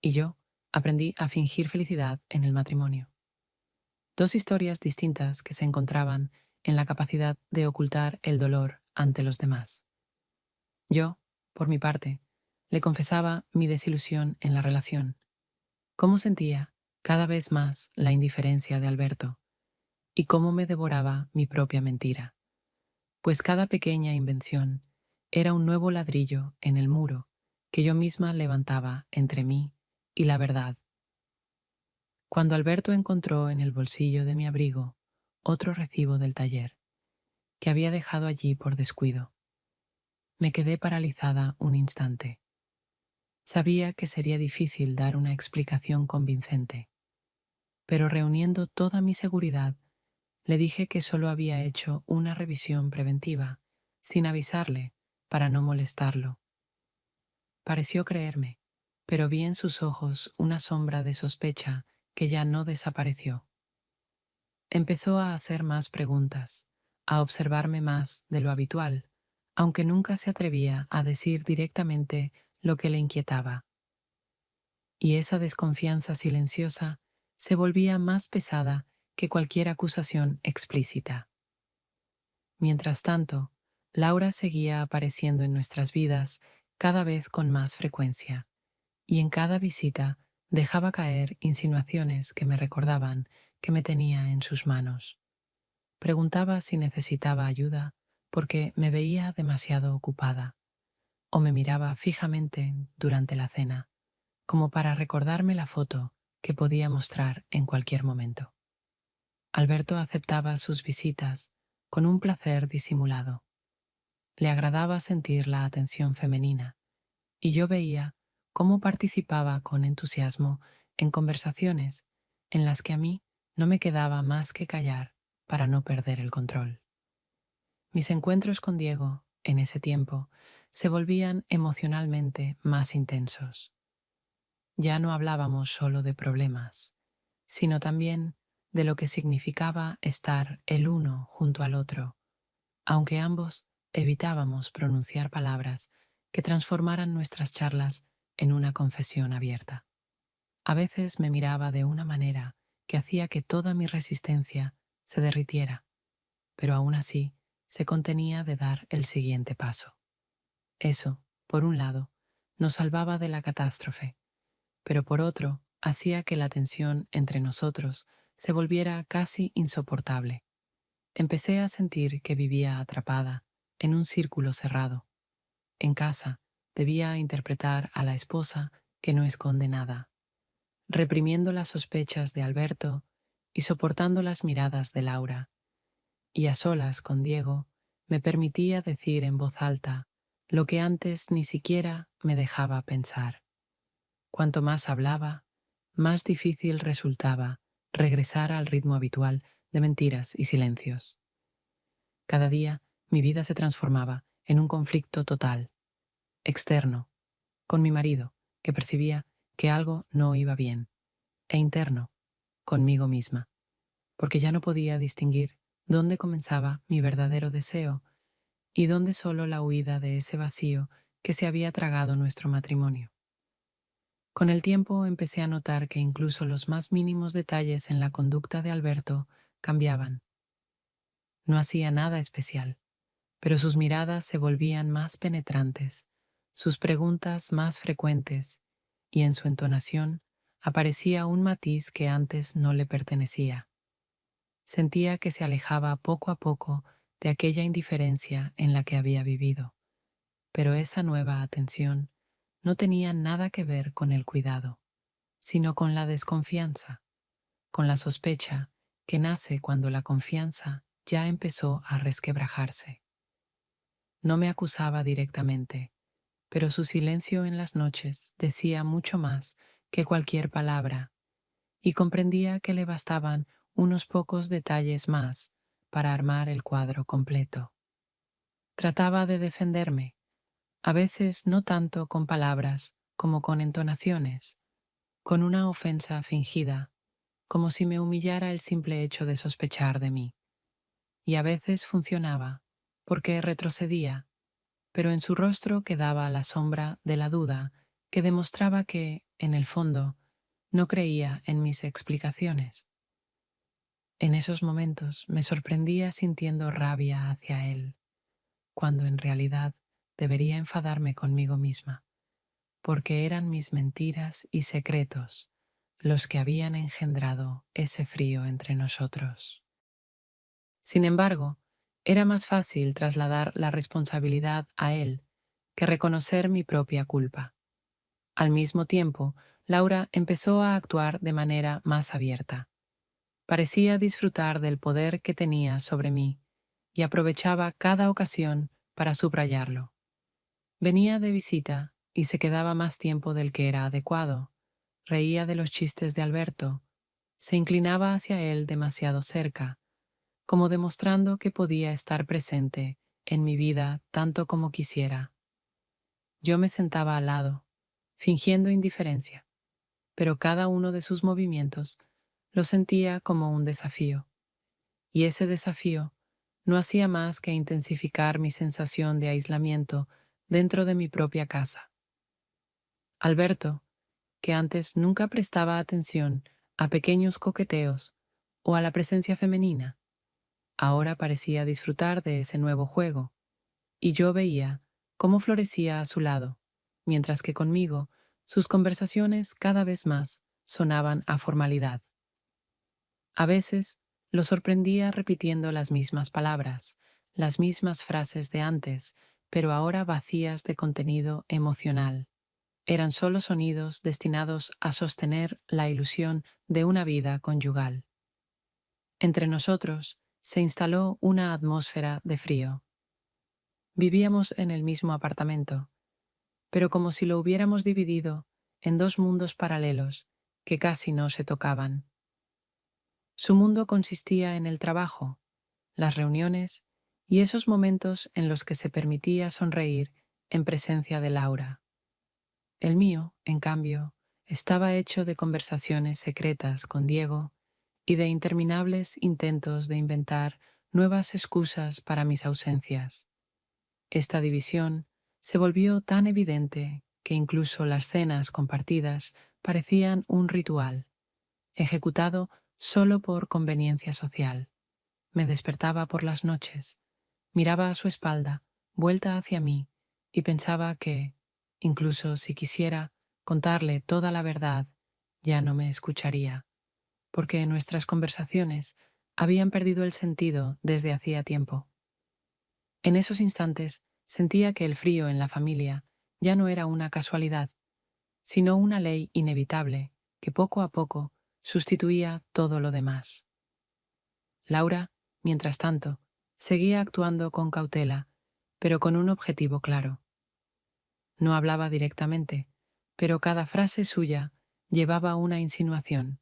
y yo aprendí a fingir felicidad en el matrimonio. Dos historias distintas que se encontraban en la capacidad de ocultar el dolor ante los demás. Yo, por mi parte, le confesaba mi desilusión en la relación, cómo sentía cada vez más la indiferencia de Alberto y cómo me devoraba mi propia mentira, pues cada pequeña invención era un nuevo ladrillo en el muro que yo misma levantaba entre mí y la verdad. Cuando Alberto encontró en el bolsillo de mi abrigo otro recibo del taller, que había dejado allí por descuido, me quedé paralizada un instante. Sabía que sería difícil dar una explicación convincente, pero reuniendo toda mi seguridad, le dije que solo había hecho una revisión preventiva, sin avisarle, para no molestarlo. Pareció creerme, pero vi en sus ojos una sombra de sospecha que ya no desapareció. Empezó a hacer más preguntas, a observarme más de lo habitual, aunque nunca se atrevía a decir directamente lo que le inquietaba. Y esa desconfianza silenciosa se volvía más pesada que cualquier acusación explícita. Mientras tanto, Laura seguía apareciendo en nuestras vidas cada vez con más frecuencia, y en cada visita dejaba caer insinuaciones que me recordaban que me tenía en sus manos. Preguntaba si necesitaba ayuda porque me veía demasiado ocupada, o me miraba fijamente durante la cena, como para recordarme la foto que podía mostrar en cualquier momento. Alberto aceptaba sus visitas con un placer disimulado. Le agradaba sentir la atención femenina, y yo veía cómo participaba con entusiasmo en conversaciones en las que a mí no me quedaba más que callar para no perder el control. Mis encuentros con Diego, en ese tiempo, se volvían emocionalmente más intensos. Ya no hablábamos solo de problemas, sino también de lo que significaba estar el uno junto al otro, aunque ambos evitábamos pronunciar palabras que transformaran nuestras charlas en una confesión abierta. A veces me miraba de una manera que hacía que toda mi resistencia se derritiera, pero aún así se contenía de dar el siguiente paso. Eso, por un lado, nos salvaba de la catástrofe, pero por otro, hacía que la tensión entre nosotros se volviera casi insoportable. Empecé a sentir que vivía atrapada en un círculo cerrado. En casa, debía interpretar a la esposa que no esconde nada, reprimiendo las sospechas de Alberto y soportando las miradas de Laura, y a solas con Diego me permitía decir en voz alta lo que antes ni siquiera me dejaba pensar. Cuanto más hablaba, más difícil resultaba regresar al ritmo habitual de mentiras y silencios. Cada día mi vida se transformaba en un conflicto total, externo, con mi marido, que percibía que algo no iba bien, e interno, conmigo misma, porque ya no podía distinguir dónde comenzaba mi verdadero deseo y dónde solo la huida de ese vacío que se había tragado nuestro matrimonio. Con el tiempo empecé a notar que incluso los más mínimos detalles en la conducta de Alberto cambiaban. No hacía nada especial, pero sus miradas se volvían más penetrantes, sus preguntas más frecuentes, y en su entonación aparecía un matiz que antes no le pertenecía. Sentía que se alejaba poco a poco de aquella indiferencia en la que había vivido, pero esa nueva atención no tenía nada que ver con el cuidado, sino con la desconfianza, con la sospecha que nace cuando la confianza ya empezó a resquebrajarse. No me acusaba directamente, pero su silencio en las noches decía mucho más que cualquier palabra, y comprendía que le bastaban unos pocos detalles más para armar el cuadro completo. Trataba de defenderme, a veces no tanto con palabras como con entonaciones, con una ofensa fingida, como si me humillara el simple hecho de sospechar de mí. Y a veces funcionaba, porque retrocedía, pero en su rostro quedaba la sombra de la duda que demostraba que, en el fondo, no creía en mis explicaciones. En esos momentos me sorprendía sintiendo rabia hacia él, cuando en realidad debería enfadarme conmigo misma, porque eran mis mentiras y secretos los que habían engendrado ese frío entre nosotros. Sin embargo, era más fácil trasladar la responsabilidad a él que reconocer mi propia culpa. Al mismo tiempo, Laura empezó a actuar de manera más abierta. Parecía disfrutar del poder que tenía sobre mí y aprovechaba cada ocasión para subrayarlo. Venía de visita y se quedaba más tiempo del que era adecuado. Reía de los chistes de Alberto. Se inclinaba hacia él demasiado cerca, como demostrando que podía estar presente en mi vida tanto como quisiera. Yo me sentaba al lado, fingiendo indiferencia, pero cada uno de sus movimientos lo sentía como un desafío, y ese desafío no hacía más que intensificar mi sensación de aislamiento dentro de mi propia casa. Alberto, que antes nunca prestaba atención a pequeños coqueteos o a la presencia femenina, ahora parecía disfrutar de ese nuevo juego, y yo veía cómo florecía a su lado, mientras que conmigo sus conversaciones cada vez más sonaban a formalidad. A veces lo sorprendía repitiendo las mismas palabras, las mismas frases de antes, pero ahora vacías de contenido emocional. Eran solo sonidos destinados a sostener la ilusión de una vida conyugal. Entre nosotros se instaló una atmósfera de frío. Vivíamos en el mismo apartamento, pero como si lo hubiéramos dividido en dos mundos paralelos que casi no se tocaban. Su mundo consistía en el trabajo, las reuniones y esos momentos en los que se permitía sonreír en presencia de Laura. El mío, en cambio, estaba hecho de conversaciones secretas con Diego y de interminables intentos de inventar nuevas excusas para mis ausencias. Esta división se volvió tan evidente que incluso las cenas compartidas parecían un ritual, ejecutado solo por conveniencia social. Me despertaba por las noches, miraba a su espalda, vuelta hacia mí, y pensaba que, incluso si quisiera contarle toda la verdad, ya no me escucharía, porque nuestras conversaciones habían perdido el sentido desde hacía tiempo. En esos instantes sentía que el frío en la familia ya no era una casualidad, sino una ley inevitable que poco a poco sustituía todo lo demás. Laura, mientras tanto, seguía actuando con cautela, pero con un objetivo claro. No hablaba directamente, pero cada frase suya llevaba una insinuación,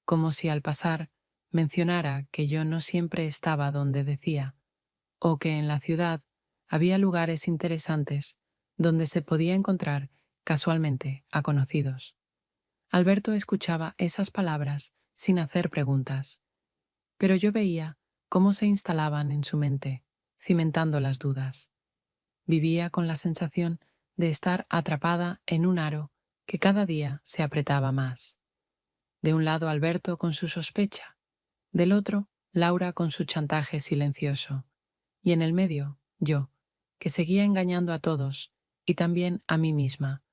como si al pasar mencionara que yo no siempre estaba donde decía, o que en la ciudad había lugares interesantes donde se podía encontrar casualmente a conocidos. Alberto escuchaba esas palabras sin hacer preguntas, pero yo veía cómo se instalaban en su mente, cimentando las dudas. Vivía con la sensación de estar atrapada en un aro que cada día se apretaba más. De un lado Alberto con su sospecha, del otro Laura con su chantaje silencioso, y en el medio yo, que seguía engañando a todos y también a mí misma,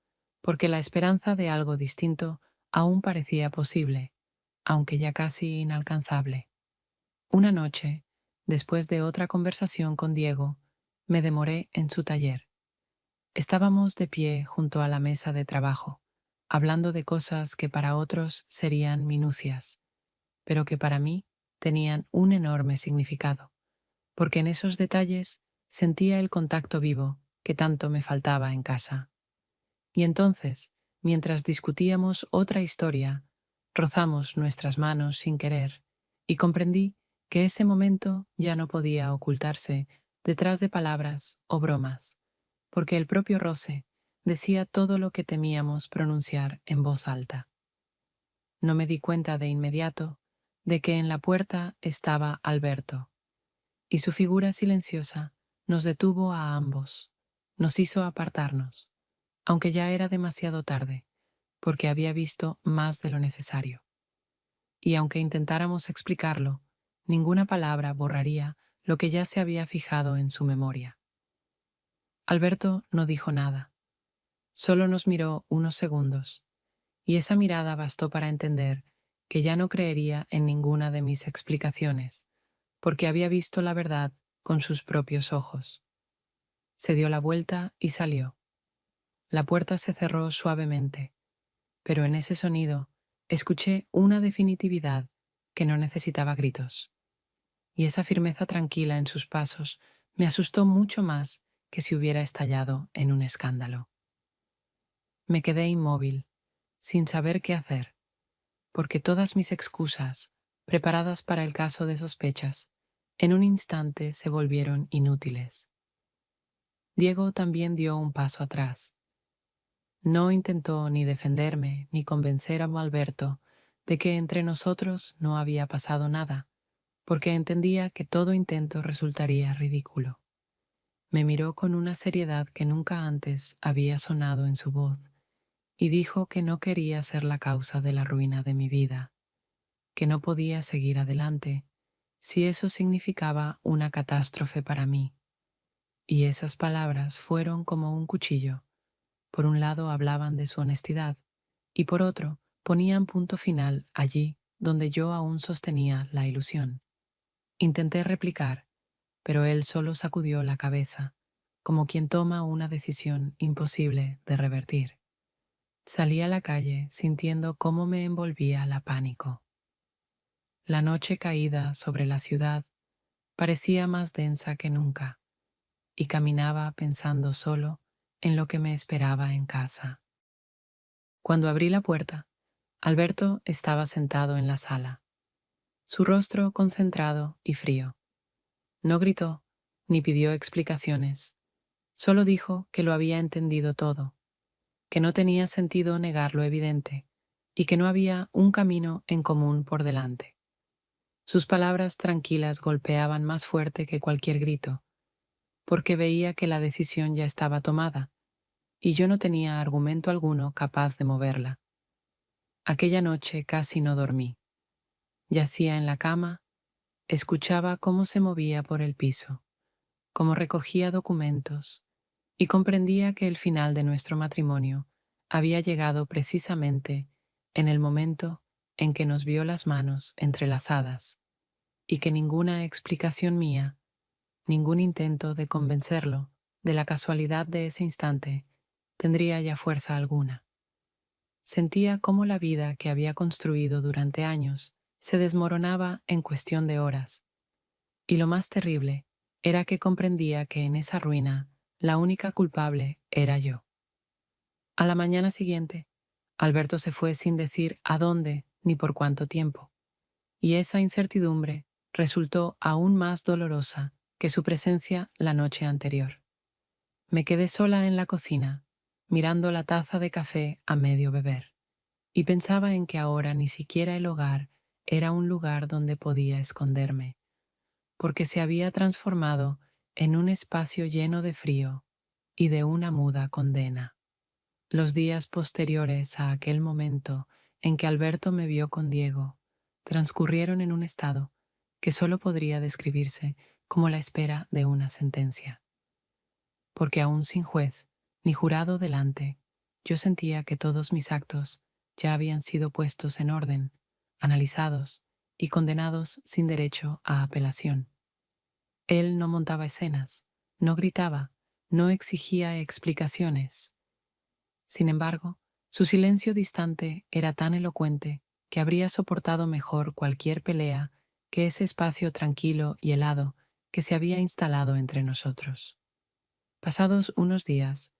porque la esperanza de algo distinto aún parecía posible, aunque ya casi inalcanzable. Una noche, después de otra conversación con Diego, me demoré en su taller. Estábamos de pie junto a la mesa de trabajo, hablando de cosas que para otros serían minucias, pero que para mí tenían un enorme significado, porque en esos detalles sentía el contacto vivo que tanto me faltaba en casa. Y entonces, mientras discutíamos otra historia, rozamos nuestras manos sin querer y comprendí que ese momento ya no podía ocultarse detrás de palabras o bromas, porque el propio roce decía todo lo que temíamos pronunciar en voz alta. No me di cuenta de inmediato de que en la puerta estaba Alberto, y su figura silenciosa nos detuvo a ambos, nos hizo apartarnos, aunque ya era demasiado tarde, porque había visto más de lo necesario. Y aunque intentáramos explicarlo, ninguna palabra borraría lo que ya se había fijado en su memoria. Alberto no dijo nada, solo nos miró unos segundos, y esa mirada bastó para entender que ya no creería en ninguna de mis explicaciones, porque había visto la verdad con sus propios ojos. Se dio la vuelta y salió. La puerta se cerró suavemente, pero en ese sonido escuché una definitividad que no necesitaba gritos, y esa firmeza tranquila en sus pasos me asustó mucho más que si hubiera estallado en un escándalo. Me quedé inmóvil, sin saber qué hacer, porque todas mis excusas, preparadas para el caso de sospechas, en un instante se volvieron inútiles. Diego también dio un paso atrás. No intentó ni defenderme ni convencer a Alberto de que entre nosotros no había pasado nada, porque entendía que todo intento resultaría ridículo. Me miró con una seriedad que nunca antes había sonado en su voz y dijo que no quería ser la causa de la ruina de mi vida, que no podía seguir adelante si eso significaba una catástrofe para mí. Y esas palabras fueron como un cuchillo. Por un lado hablaban de su honestidad y por otro ponían punto final allí donde yo aún sostenía la ilusión. Intenté replicar, pero él solo sacudió la cabeza, como quien toma una decisión imposible de revertir. Salí a la calle sintiendo cómo me envolvía la pánico. La noche caída sobre la ciudad parecía más densa que nunca, y caminaba pensando solo en lo que me esperaba en casa. Cuando abrí la puerta, Alberto estaba sentado en la sala, su rostro concentrado y frío. No gritó ni pidió explicaciones, solo dijo que lo había entendido todo, que no tenía sentido negar lo evidente y que no había un camino en común por delante. Sus palabras tranquilas golpeaban más fuerte que cualquier grito, porque veía que la decisión ya estaba tomada y yo no tenía argumento alguno capaz de moverla. Aquella noche casi no dormí. Yacía en la cama, escuchaba cómo se movía por el piso, cómo recogía documentos, y comprendía que el final de nuestro matrimonio había llegado precisamente en el momento en que nos vio las manos entrelazadas, y que ninguna explicación mía, ningún intento de convencerlo de la casualidad de ese instante, tendría ya fuerza alguna. Sentía cómo la vida que había construido durante años se desmoronaba en cuestión de horas, y lo más terrible era que comprendía que en esa ruina la única culpable era yo. A la mañana siguiente, Alberto se fue sin decir a dónde ni por cuánto tiempo, y esa incertidumbre resultó aún más dolorosa que su presencia la noche anterior. Me quedé sola en la cocina, mirando la taza de café a medio beber, y pensaba en que ahora ni siquiera el hogar era un lugar donde podía esconderme, porque se había transformado en un espacio lleno de frío y de una muda condena. Los días posteriores a aquel momento en que Alberto me vio con Diego transcurrieron en un estado que solo podría describirse como la espera de una sentencia, porque aún sin juez ni jurado delante, yo sentía que todos mis actos ya habían sido puestos en orden, analizados y condenados sin derecho a apelación. Él no montaba escenas, no gritaba, no exigía explicaciones. Sin embargo, su silencio distante era tan elocuente que habría soportado mejor cualquier pelea que ese espacio tranquilo y helado que se había instalado entre nosotros. Pasados unos días,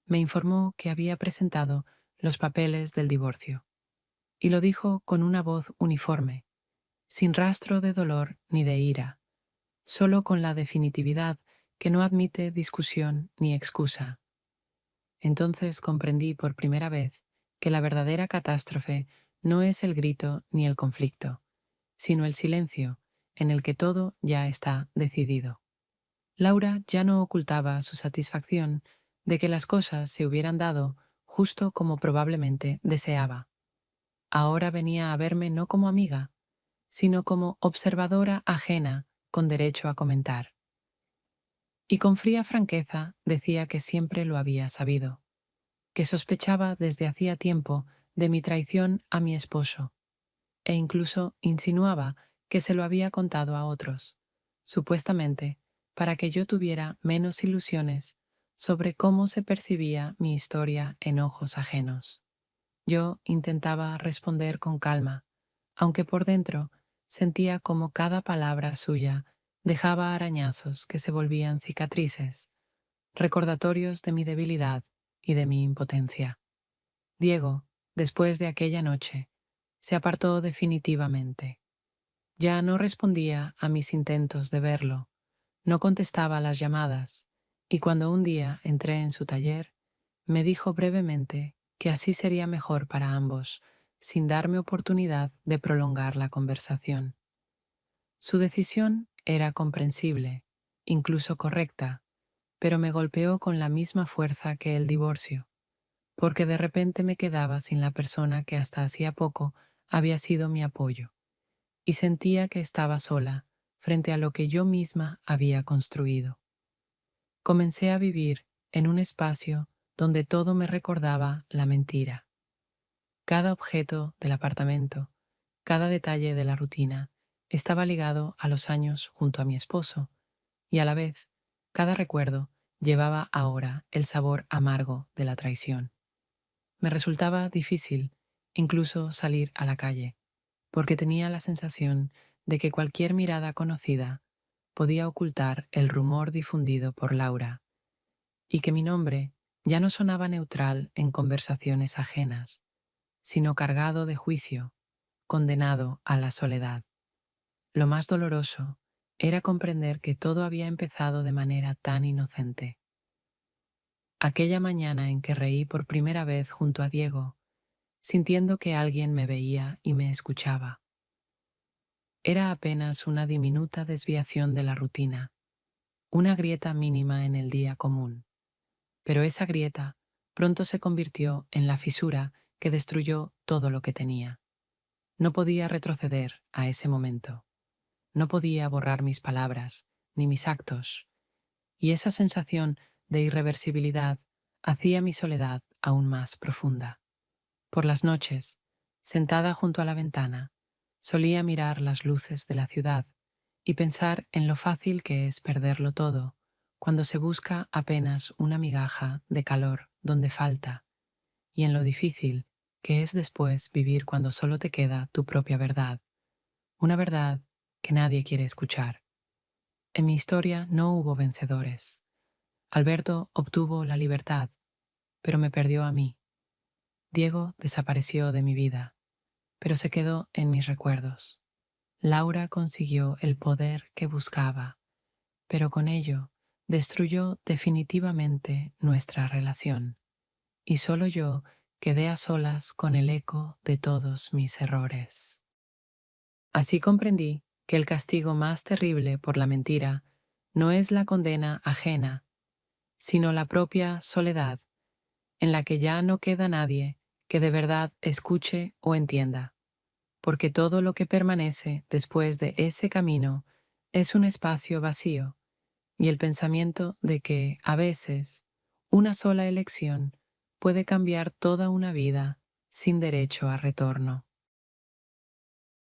me informó que había presentado los papeles del divorcio, y lo dijo con una voz uniforme, sin rastro de dolor ni de ira, solo con la definitividad que no admite discusión ni excusa. Entonces comprendí por primera vez que la verdadera catástrofe no es el grito ni el conflicto, sino el silencio en el que todo ya está decidido. Laura ya no ocultaba su satisfacción de que las cosas se hubieran dado justo como probablemente deseaba. Ahora venía a verme no como amiga, sino como observadora ajena con derecho a comentar. Y con fría franqueza decía que siempre lo había sabido, que sospechaba desde hacía tiempo de mi traición a mi esposo, e incluso insinuaba que se lo había contado a otros, supuestamente para que yo tuviera menos ilusiones sobre cómo se percibía mi historia en ojos ajenos. Yo intentaba responder con calma, aunque por dentro sentía como cada palabra suya dejaba arañazos que se volvían cicatrices, recordatorios de mi debilidad y de mi impotencia. Diego, después de aquella noche, se apartó definitivamente. Ya no respondía a mis intentos de verlo, no contestaba las llamadas, y cuando un día entré en su taller, me dijo brevemente que así sería mejor para ambos, sin darme oportunidad de prolongar la conversación. Su decisión era comprensible, incluso correcta, pero me golpeó con la misma fuerza que el divorcio, porque de repente me quedaba sin la persona que hasta hacía poco había sido mi apoyo, y sentía que estaba sola frente a lo que yo misma había construido. Comencé a vivir en un espacio donde todo me recordaba la mentira. Cada objeto del apartamento, cada detalle de la rutina, estaba ligado a los años junto a mi esposo, y a la vez, cada recuerdo llevaba ahora el sabor amargo de la traición. Me resultaba difícil incluso salir a la calle, porque tenía la sensación de que cualquier mirada conocida podía ocultar el rumor difundido por Laura, y que mi nombre ya no sonaba neutral en conversaciones ajenas, sino cargado de juicio, condenado a la soledad. Lo más doloroso era comprender que todo había empezado de manera tan inocente. Aquella mañana en que reí por primera vez junto a Diego, sintiendo que alguien me veía y me escuchaba. Era apenas una diminuta desviación de la rutina, una grieta mínima en el día común. Pero esa grieta pronto se convirtió en la fisura que destruyó todo lo que tenía. No podía retroceder a ese momento. No podía borrar mis palabras, ni mis actos, y esa sensación de irreversibilidad hacía mi soledad aún más profunda. Por las noches, sentada junto a la ventana, solía mirar las luces de la ciudad y pensar en lo fácil que es perderlo todo cuando se busca apenas una migaja de calor donde falta, y en lo difícil que es después vivir cuando solo te queda tu propia verdad, una verdad que nadie quiere escuchar. En mi historia no hubo vencedores. Alberto obtuvo la libertad, pero me perdió a mí. Diego desapareció de mi vida, pero se quedó en mis recuerdos. Laura consiguió el poder que buscaba, pero con ello destruyó definitivamente nuestra relación, y solo yo quedé a solas con el eco de todos mis errores. Así comprendí que el castigo más terrible por la mentira no es la condena ajena, sino la propia soledad, en la que ya no queda nadie que de verdad escuche o entienda, porque todo lo que permanece después de ese camino es un espacio vacío, y el pensamiento de que, a veces, una sola elección puede cambiar toda una vida sin derecho a retorno.